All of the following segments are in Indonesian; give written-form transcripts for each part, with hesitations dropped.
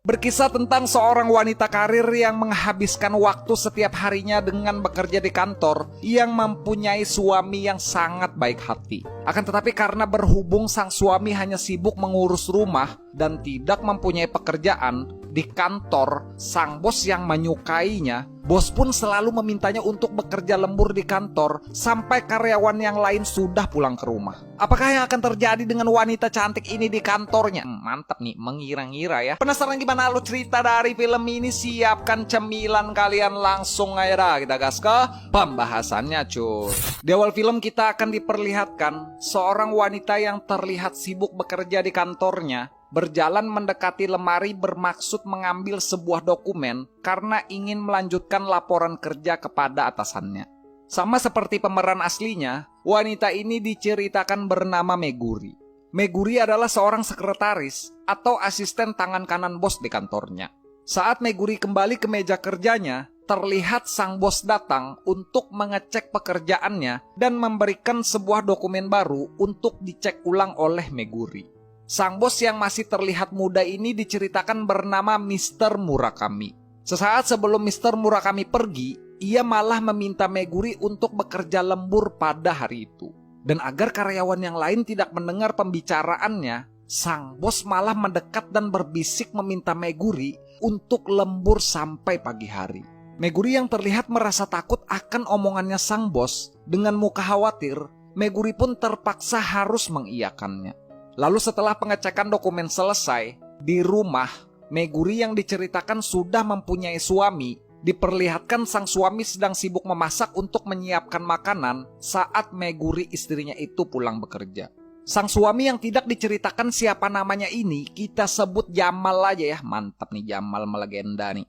Berkisah tentang seorang wanita karir yang menghabiskan waktu setiap harinya dengan bekerja di kantor yang mempunyai suami yang sangat baik hati. Akan tetapi karena berhubung sang suami hanya sibuk mengurus rumah dan tidak mempunyai pekerjaan di kantor, sang bos yang menyukainya, bos pun selalu memintanya untuk bekerja lembur di kantor sampai karyawan yang lain sudah pulang ke rumah. Apakah yang akan terjadi dengan wanita cantik ini di kantornya? Mantap nih, mengira-ngira ya. Penasaran gimana alur cerita dari film ini? Siapkan cemilan kalian, langsung aja dah kita gas ke pembahasannya cuy. Di awal film kita akan diperlihatkan seorang wanita yang terlihat sibuk bekerja di kantornya berjalan mendekati lemari bermaksud mengambil sebuah dokumen karena ingin melanjutkan laporan kerja kepada atasannya. Sama seperti pemeran aslinya, wanita ini diceritakan bernama Meguri. Meguri adalah seorang sekretaris atau asisten tangan kanan bos di kantornya. Saat Meguri kembali ke meja kerjanya, terlihat sang bos datang untuk mengecek pekerjaannya dan memberikan sebuah dokumen baru untuk dicek ulang oleh Meguri. Sang bos yang masih terlihat muda ini diceritakan bernama Mr. Murakami. Sesaat sebelum Mr. Murakami pergi, ia malah meminta Meguri untuk bekerja lembur pada hari itu. Dan agar karyawan yang lain tidak mendengar pembicaraannya, sang bos malah mendekat dan berbisik meminta Meguri untuk lembur sampai pagi hari. Meguri yang terlihat merasa takut akan omongannya sang bos, dengan muka khawatir, Meguri pun terpaksa harus mengiyakannya. Lalu setelah pengecekan dokumen selesai, di rumah, Meguri yang diceritakan sudah mempunyai suami, diperlihatkan sang suami sedang sibuk memasak untuk menyiapkan makanan saat Meguri istrinya itu pulang bekerja. Sang suami yang tidak diceritakan siapa namanya ini, kita sebut Jamal aja ya. Mantap nih, Jamal melegenda nih.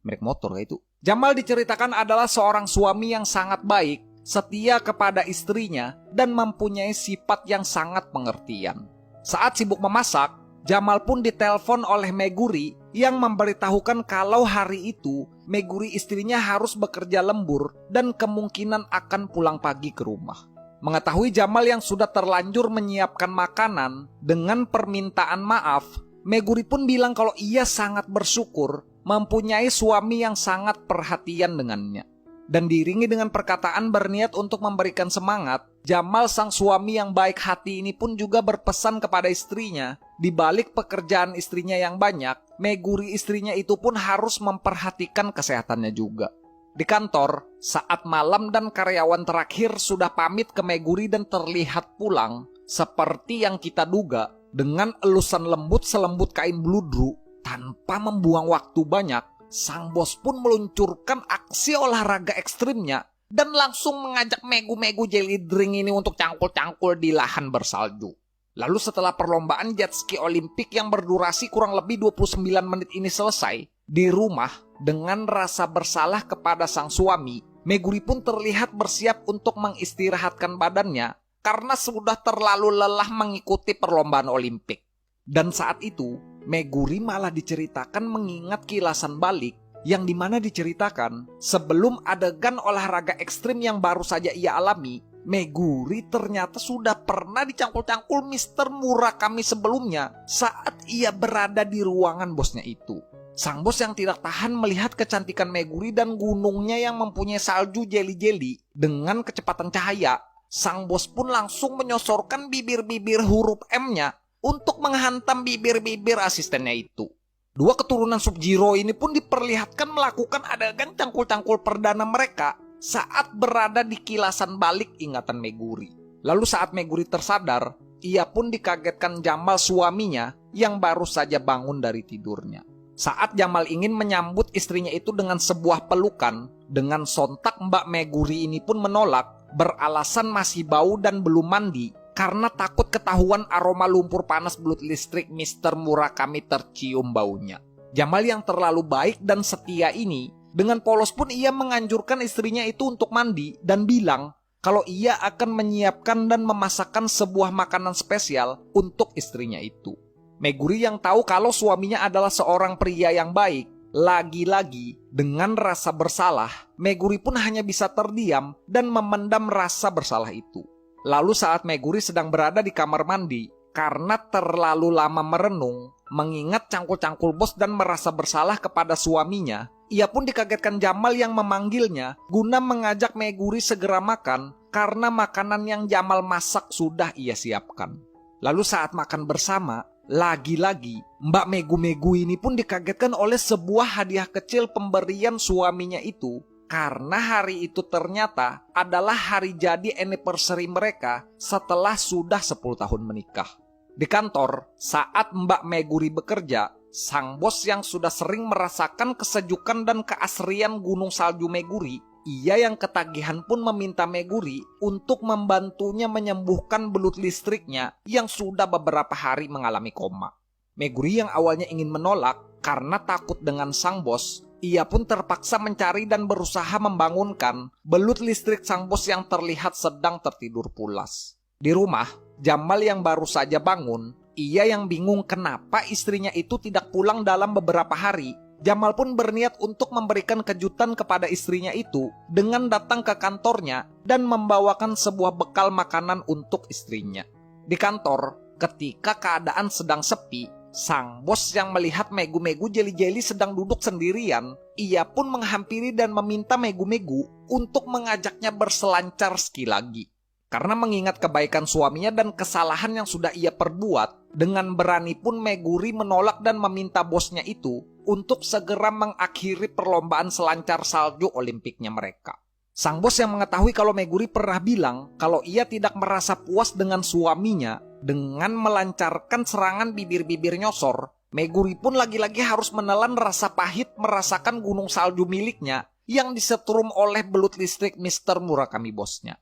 Merek motor gak itu? Jamal diceritakan adalah seorang suami yang sangat baik, setia kepada istrinya, dan mempunyai sifat yang sangat pengertian. Saat sibuk memasak, Jamal pun ditelepon oleh Meguri yang memberitahukan kalau hari itu Meguri istrinya harus bekerja lembur dan kemungkinan akan pulang pagi ke rumah. Mengetahui Jamal yang sudah terlanjur menyiapkan makanan dengan permintaan maaf, Meguri pun bilang kalau ia sangat bersyukur mempunyai suami yang sangat perhatian dengannya. Dan diiringi dengan perkataan berniat untuk memberikan semangat, Jamal sang suami yang baik hati ini pun juga berpesan kepada istrinya, di balik pekerjaan istrinya yang banyak, Meguri istrinya itu pun harus memperhatikan kesehatannya juga. Di kantor, saat malam dan karyawan terakhir sudah pamit ke Meguri dan terlihat pulang, seperti yang kita duga, dengan elusan lembut selembut kain bludru, tanpa membuang waktu banyak, sang bos pun meluncurkan aksi olahraga ekstrimnya dan langsung mengajak Megu-Megu Jelly Drink ini untuk cangkul-cangkul di lahan bersalju. Lalu setelah perlombaan jet ski olimpik yang berdurasi kurang lebih 29 menit ini selesai, di rumah dengan rasa bersalah kepada sang suami, Meguri pun terlihat bersiap untuk mengistirahatkan badannya karena sudah terlalu lelah mengikuti perlombaan olimpik. Dan saat itu, Meguri malah diceritakan mengingat kilasan balik yang dimana diceritakan sebelum adegan olahraga ekstrim yang baru saja ia alami, Meguri ternyata sudah pernah dicangkul-cangkul Mr. Murakami sebelumnya saat ia berada di ruangan bosnya itu. Sang bos yang tidak tahan melihat kecantikan Meguri dan gunungnya yang mempunyai salju jeli-jeli dengan kecepatan cahaya, sang bos pun langsung menyosorkan bibir-bibir huruf M-nya untuk menghantam bibir-bibir asistennya itu. Dua keturunan Sub-Zero ini pun diperlihatkan melakukan adegan cangkul-cangkul perdana mereka saat berada di kilasan balik ingatan Meguri. Lalu saat Meguri tersadar, ia pun dikagetkan Jamal suaminya yang baru saja bangun dari tidurnya. Saat Jamal ingin menyambut istrinya itu dengan sebuah pelukan, dengan sontak Mbak Meguri ini pun menolak, beralasan masih bau dan belum mandi, karena takut ketahuan aroma lumpur panas belut listrik Mr. Murakami tercium baunya. Jamal yang terlalu baik dan setia ini, dengan polos pun ia menganjurkan istrinya itu untuk mandi dan bilang kalau ia akan menyiapkan dan memasakkan sebuah makanan spesial untuk istrinya itu. Meguri yang tahu kalau suaminya adalah seorang pria yang baik, lagi-lagi dengan rasa bersalah, Meguri pun hanya bisa terdiam dan memendam rasa bersalah itu. Lalu saat Meguri sedang berada di kamar mandi, karena terlalu lama merenung, mengingat cangkul-cangkul bos dan merasa bersalah kepada suaminya, ia pun dikagetkan Jamal yang memanggilnya guna mengajak Meguri segera makan karena makanan yang Jamal masak sudah ia siapkan. Lalu saat makan bersama, lagi-lagi Mbak Megu-Megu ini pun dikagetkan oleh sebuah hadiah kecil pemberian suaminya itu, karena hari itu ternyata adalah hari jadi anniversary mereka setelah sudah 10 tahun menikah. Di kantor, saat Mbak Meguri bekerja, sang bos yang sudah sering merasakan kesejukan dan keasrian gunung salju Meguri, ia yang ketagihan pun meminta Meguri untuk membantunya menyembuhkan belut listriknya yang sudah beberapa hari mengalami koma. Meguri yang awalnya ingin menolak karena takut dengan sang bos, ia pun terpaksa mencari dan berusaha membangunkan belut listrik sang bos yang terlihat sedang tertidur pulas. Di rumah, Jamal yang baru saja bangun, ia yang bingung kenapa istrinya itu tidak pulang dalam beberapa hari. Jamal pun berniat untuk memberikan kejutan kepada istrinya itu dengan datang ke kantornya dan membawakan sebuah bekal makanan untuk istrinya. Di kantor, ketika keadaan sedang sepi, sang bos yang melihat Megu-Megu jeli-jeli sedang duduk sendirian, ia pun menghampiri dan meminta Megu-Megu untuk mengajaknya berselancar ski lagi. Karena mengingat kebaikan suaminya dan kesalahan yang sudah ia perbuat, dengan berani pun Meguri menolak dan meminta bosnya itu untuk segera mengakhiri perlombaan selancar salju olimpiknya mereka. Sang bos yang mengetahui kalau Meguri pernah bilang kalau ia tidak merasa puas dengan suaminya dengan melancarkan serangan bibir-bibir nyosor, Meguri pun lagi-lagi harus menelan rasa pahit merasakan gunung salju miliknya yang disetrum oleh belut listrik Mr. Murakami bosnya.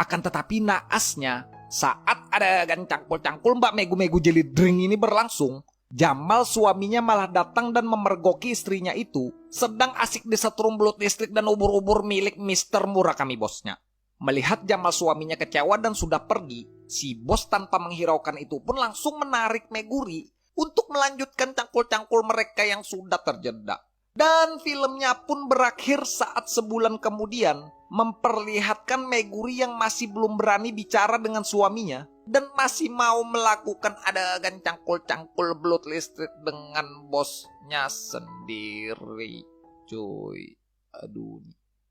Akan tetapi naasnya, saat adegan cangkul-cangkul Mbak Megu-Megu Jelly Drink ini berlangsung, Jamal suaminya malah datang dan memergoki istrinya itu sedang asik disetrum belut listrik dan ubur-ubur milik Mr. Murakami bosnya. Melihat Jamal suaminya kecewa dan sudah pergi, si bos tanpa menghiraukan itu pun langsung menarik Meguri untuk melanjutkan cangkul-cangkul mereka yang sudah terjeda. Dan filmnya pun berakhir saat sebulan kemudian memperlihatkan Meguri yang masih belum berani bicara dengan suaminya dan masih mau melakukan adegan cangkul-cangkul belut listrik dengan bosnya sendiri. Cuy, aduh,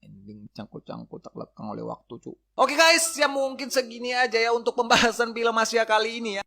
ending cangkul-cangkul tak lekang oleh waktu, cuy. Oke guys, ya mungkin segini aja ya untuk pembahasan film Asia kali ini ya.